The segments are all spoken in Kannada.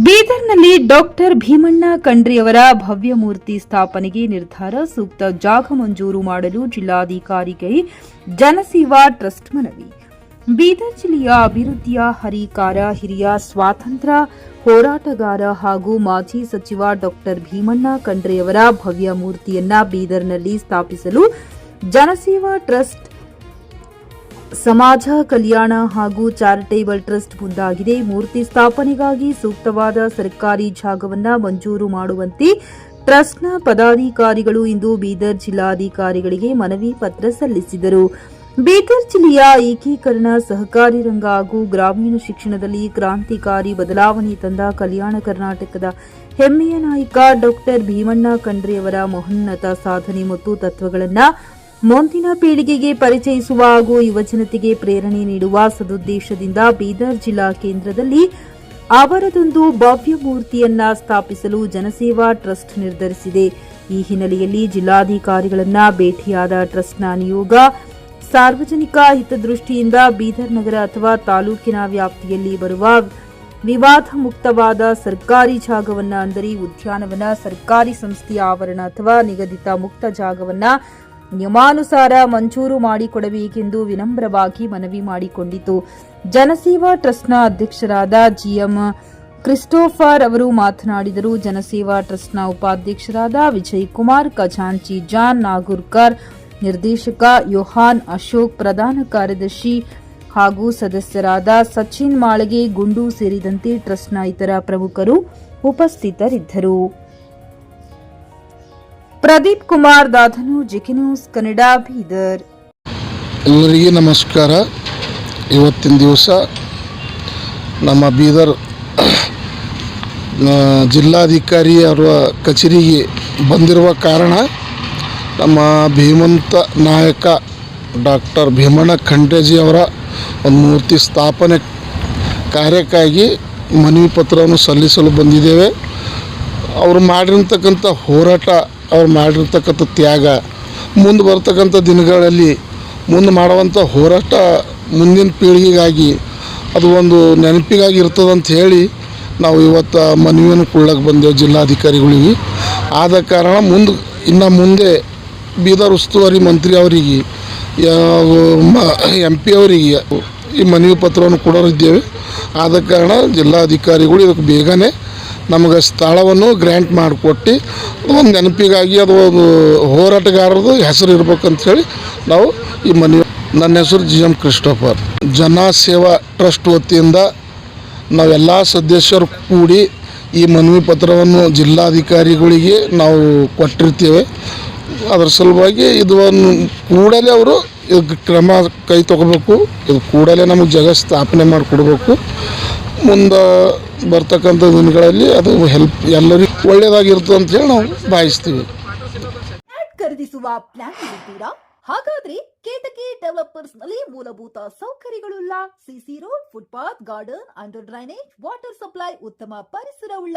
ಬೀದರ್ನಲ್ಲಿ ಡಾಕ್ಟರ್ ಭೀಮಣ್ಣ ಖಂಡ್ರೆಯವರ ಭವ್ಯ ಮೂರ್ತಿ ಸ್ಥಾಪನೆಗೆ ನಿರ್ಧಾರ, ಸೂಕ್ತ ಜಾಗ ಮಂಜೂರು ಮಾಡಲು ಜಿಲ್ಲಾಧಿಕಾರಿಗೆ ಜನಸೇವಾ ಟ್ರಸ್ಟ್ ಮನವಿ. ಬೀದರ್ ಜಿಲ್ಲೆಯ ಅಭಿವೃದ್ಧಿಯ ಹರಿಕಾರ, ಹಿರಿಯ ಸ್ವಾತಂತ್ರ್ಯ ಹೋರಾಟಗಾರ ಹಾಗೂ ಮಾಜಿ ಸಚಿವ ಡಾಕ್ಟರ್ ಭೀಮಣ್ಣ ಖಂಡ್ರೆಯವರ ಭವ್ಯ ಮೂರ್ತಿಯನ್ನ ಬೀದರ್ನಲ್ಲಿ ಸ್ಥಾಪಿಸಲು ಜನಸೇವಾ ಟ್ರಸ್ಟ್, ಸಮಾಜ ಕಲ್ಯಾಣ ಹಾಗೂ ಚಾರಿಟೇಬಲ್ ಟ್ರಸ್ಟ್ ಮುಂದಾಗಿದೆ. ಮೂರ್ತಿ ಸ್ಥಾಪನೆಗಾಗಿ ಸೂಕ್ತವಾದ ಸರ್ಕಾರಿ ಜಾಗವನ್ನು ಮಂಜೂರು ಮಾಡುವಂತೆ ಟ್ರಸ್ಟ್ನ ಪದಾಧಿಕಾರಿಗಳು ಇಂದು ಬೀದರ್ ಜಿಲ್ಲಾಧಿಕಾರಿಗಳಿಗೆ ಮನವಿ ಪತ್ರ ಸಲ್ಲಿಸಿದರು. ಬೀದರ್ ಜಿಲ್ಲೆಯ ಏಕೀಕರಣ, ಸಹಕಾರಿ ರಂಗ ಹಾಗೂ ಗ್ರಾಮೀಣ ಶಿಕ್ಷಣದಲ್ಲಿ ಕ್ರಾಂತಿಕಾರಿ ಬದಲಾವಣೆ ತಂದ ಕಲ್ಯಾಣ ಕರ್ನಾಟಕದ ಹೆಮ್ಮೆಯ ನಾಯಕ ಡಾಕ್ಟರ್ ಭೀಮಣ್ಣ ಖಂಡ್ರೆಯವರ ಮಹೋನ್ನತ ಸಾಧನೆ ಮತ್ತು ತತ್ವಗಳನ್ನು ಮುಂದಿನ ಪೀಳಿಗೆಗೆ ಪರಿಚಯಿಸುವ ಹಾಗೂ ಯುವಜನತೆಗೆ ಪ್ರೇರಣೆ ನೀಡುವ ಸದುದ್ದೇಶದಿಂದ ಬೀದರ್ ಜಿಲ್ಲಾ ಕೇಂದ್ರದಲ್ಲಿ ಅವರದೊಂದು ಭವ್ಯ ಮೂರ್ತಿಯನ್ನ ಸ್ಥಾಪಿಸಲು ಜನಸೇವಾ ಟ್ರಸ್ಟ್ ನಿರ್ಧರಿಸಿದೆ. ಈ ಹಿನ್ನೆಲೆಯಲ್ಲಿ ಜಿಲ್ಲಾಧಿಕಾರಿಗಳನ್ನ ಭೇಟಿಯಾದ ಟ್ರಸ್ಟ್ನ ನಿಯೋಗ ಸಾರ್ವಜನಿಕ ಹಿತದೃಷ್ಟಿಯಿಂದ ಬೀದರ್ ನಗರ ಅಥವಾ ತಾಲೂಕಿನ ವ್ಯಾಪ್ತಿಯಲ್ಲಿ ಬರುವ ವಿವಾದ ಮುಕ್ತವಾದ ಸರ್ಕಾರಿ ಜಾಗವನ್ನ, ಅಂದರೆ ಉದ್ಯಾನವನ, ಸರ್ಕಾರಿ ಸಂಸ್ಥೆಯ ಆವರಣ ಅಥವಾ ನಿಗದಿತ ಮುಕ್ತ ಜಾಗವನ್ನ ನಿಯಮಾನುಸಾರ ಮಂಜೂರು ಮಾಡಿಕೊಡಬೇಕೆಂದು ವಿನಮ್ರವಾಗಿ ಮನವಿ ಮಾಡಿಕೊಂಡಿತು. ಜನಸೇವಾ ಟ್ರಸ್ಟ್ನ ಅಧ್ಯಕ್ಷರಾದ ಜಿಎಂ ಕ್ರಿಸ್ಟೋಫರ್ ಅವರು ಮಾತನಾಡಿದರು. ಜನಸೇವಾ ಟ್ರಸ್ಟ್ನ ಉಪಾಧ್ಯಕ್ಷರಾದ ವಿಜಯ್ ಕುಮಾರ್, ಖಜಾಂಚಿ ಜಾನ್ ನಾಗೂರ್ಕರ್, ನಿರ್ದೇಶಕ ಯೋಹಾನ್ ಅಶೋಕ್, ಪ್ರಧಾನ ಕಾರ್ಯದರ್ಶಿ ಹಾಗೂ ಸದಸ್ಯರಾದ ಸಚಿನ್ ಮಾಳಗೆ, ಗುಂಡು ಸೇರಿದಂತೆ ಟ್ರಸ್ಟ್ನ ಇತರ ಪ್ರಮುಖರು ಉಪಸ್ಥಿತರಿದ್ದರು. ಪ್ರದೀಪ್ ಕುಮಾರ್ ದಾಧನು, ಜಿಕೆ ನ್ಯೂಸ್ ಕನ್ನಡ, ಬೀದರ್. ಎಲ್ಲರಿಗೂ ನಮಸ್ಕಾರ. ಇವತ್ತಿನ ದಿವಸ ನಮ್ಮ ಬೀದರ್ ಜಿಲ್ಲಾಧಿಕಾರಿ ಅವರ ಕಚೇರಿಗೆ ಬಂದಿರುವ ಕಾರಣ ನಮ್ಮ ಭೀಮಂತ ನಾಯಕ ಡಾಕ್ಟರ್ ಭೀಮಣ್ಣ ಖಂಡ್ರೆಜಿ ಅವರ ಒಂದು ಮೂರ್ತಿ ಸ್ಥಾಪನೆ ಕಾರ್ಯಕ್ಕಾಗಿ ಮನವಿ ಪತ್ರವನ್ನು ಸಲ್ಲಿಸಲು ಬಂದಿದ್ದೇವೆ. ಅವರು ಮಾಡಿರ್ತಕ್ಕಂಥ ಹೋರಾಟ, ಅವ್ರು ಮಾಡಿರ್ತಕ್ಕಂಥ ತ್ಯಾಗ, ಮುಂದೆ ಬರ್ತಕ್ಕಂಥ ದಿನಗಳಲ್ಲಿ ಮುಂದೆ ಮಾಡುವಂಥ ಹೋರಾಟ ಮುಂದಿನ ಪೀಳಿಗೆಗಾಗಿ ಅದು ಒಂದು ನೆನಪಿಗಾಗಿ ಇರ್ತದಂತ ಹೇಳಿ ನಾವು ಇವತ್ತು ಮನವಿಯನ್ನು ಕೊಡ್ಲಕ್ಕೆ ಬಂದೆವು ಜಿಲ್ಲಾಧಿಕಾರಿಗಳಿಗೆ. ಆದ ಕಾರಣ ಮುಂದೆ ಬೀದರ್ ಉಸ್ತುವಾರಿ ಮಂತ್ರಿ ಅವರಿಗೆ, MP ಅವರಿಗೆ ಈ ಮನವಿ ಪತ್ರವನ್ನು ಕೊಡೋರಿದ್ದೇವೆ. ಆದ ಕಾರಣ ಜಿಲ್ಲಾಧಿಕಾರಿಗಳು ಇದಕ್ಕೆ ಬೇಗನೆ ನಮಗೆ ಸ್ಥಳವನ್ನು ಗ್ರ್ಯಾಂಟ್ ಮಾಡಿಕೊಟ್ಟು ಒಂದು ನೆನಪಿಗಾಗಿ ಅದು ಒಂದು ಹೋರಾಟಗಾರರದು ಹೆಸರು ಇರ್ಬೇಕಂತ ಹೇಳಿ ನಾವು ಈ ಮನವಿ. ನನ್ನ ಹೆಸರು GM ಕ್ರಿಸ್ಟೋಫರ್. ಜನಸೇವಾ ಟ್ರಸ್ಟ್ ವತಿಯಿಂದ ನಾವೆಲ್ಲ ಸದಸ್ಯರು ಕೂಡಿ ಈ ಮನವಿ ಪತ್ರವನ್ನು ಜಿಲ್ಲಾಧಿಕಾರಿಗಳಿಗೆ ನಾವು ಕೊಟ್ಟಿರ್ತೇವೆ. ಅದರ ಸಲುವಾಗಿ ಇದನ್ನು ಕೂಡಲೇ ಅವರು ಕ್ರಮ ಕೈ ತಗೋಬೇಕು. ಇದು ಕೂಡಲೇ ನಮಗೆ ಜಾಗ ಸ್ಥಾಪನೆ ಮಾಡಿಕೊಡ್ಬೇಕು. ಮುಂದೆ ಬರ್ತಕ್ಕಂಥ ದಿನಗಳಲ್ಲಿ ಅದು ಹೆಲ್ಪ್ ಎಲ್ಲರಿಗೂ ಒಳ್ಳೆಯದಾಗಿರ್ತದೆ ಅಂತ ಹೇಳಿ ನಾವು ಭಾವಿಸ್ತೀವಿ. ಖರೀದಿಸುವ ಪ್ಲಾನ್ ಇದ್ದೀರಾ? ಹಾಗಾದ್ರೆ ಕೇತಕಿ ಡೆವಲಪರ್ಸ್ ನಲ್ಲಿ ಮೂಲಭೂತ ಸೌಕರ್ಯಗಳುಳ್ಳ CC road, footpath, garden, under drainage, water supply, ಉತ್ತಮ ಪರಿಸರವುಳ್ಳ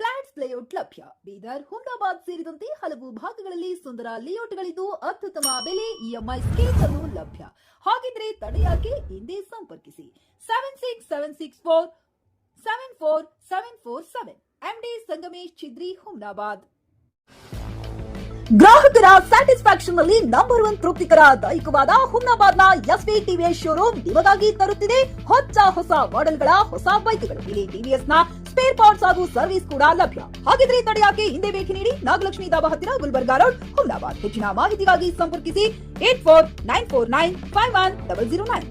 ಫ್ಲಾಟ್ಸ್ ಲೇಔಟ್ ಲಭ್ಯ. ಬೀದರ್, ಹುಮ್ನಾಬಾದ್ ಸೇರಿದಂತೆ ಹಲವು ಭಾಗಗಳಲ್ಲಿ ಸುಂದರ ಲೇಔಟ್ಗಳಿದ್ದು ಅತ್ಯುತ್ತಮ ಬೆಲೆ, EMI ಸ್ಕೀಮ್ಸ್ ಅನ್ನು ಲಭ್ಯ. ಹಾಗಿದ್ರೆ ತಡೆಯಾಕೆ? ಹಿಂದೆ ಸಂಪರ್ಕಿಸಿ 7676474747 MD ಸಂಗಮೇಶ್ ಚಿದ್ರಿ, ಹುಮ್ನಾಬಾದ್. ಗ್ರಾಹಕರ ಸ್ಯಾಟಿಸ್ಫ್ಯಾಕ್ಷನ್ ನಲ್ಲಿ ನಂಬರ್ 1 ತೃಪ್ತಿಕರ ದೈಹಿಕವಾದ ಹುಮ್ನಾಬಾದ್ನ SV TVS ಶೋರೂಮ್ ನಿಮಗಾಗಿ ತರುತ್ತಿದೆ ಹೊಸ ಮಾಡೆಲ್ಗಳ ಹೊಸ ಬೈಕ್ಗಳು. ಇಲ್ಲಿ TVS ನ ಸ್ಪೇರ್ ಪಾರ್ಟ್ಸ್ ಹಾಗೂ ಸರ್ವಿಸ್ ಕೂಡ ಲಭ್ಯ. ಹಾಗಿದ್ರೆ ತಡೆಯಾಕೆ? ಹಿಂದೆ ಭೇಟಿ ನೀಡಿ, ನಾಗಲಕ್ಷ್ಮಿ ಧಾಬಾ ಹತ್ತಿರ, ಗುಲ್ಬರ್ಗಾ ರೋಡ್, ಹುಮ್ನಾಬಾದ್. ಹೆಚ್ಚಿನ ಮಾಹಿತಿಗಾಗಿ ಸಂಪರ್ಕಿಸಿ 8494951009.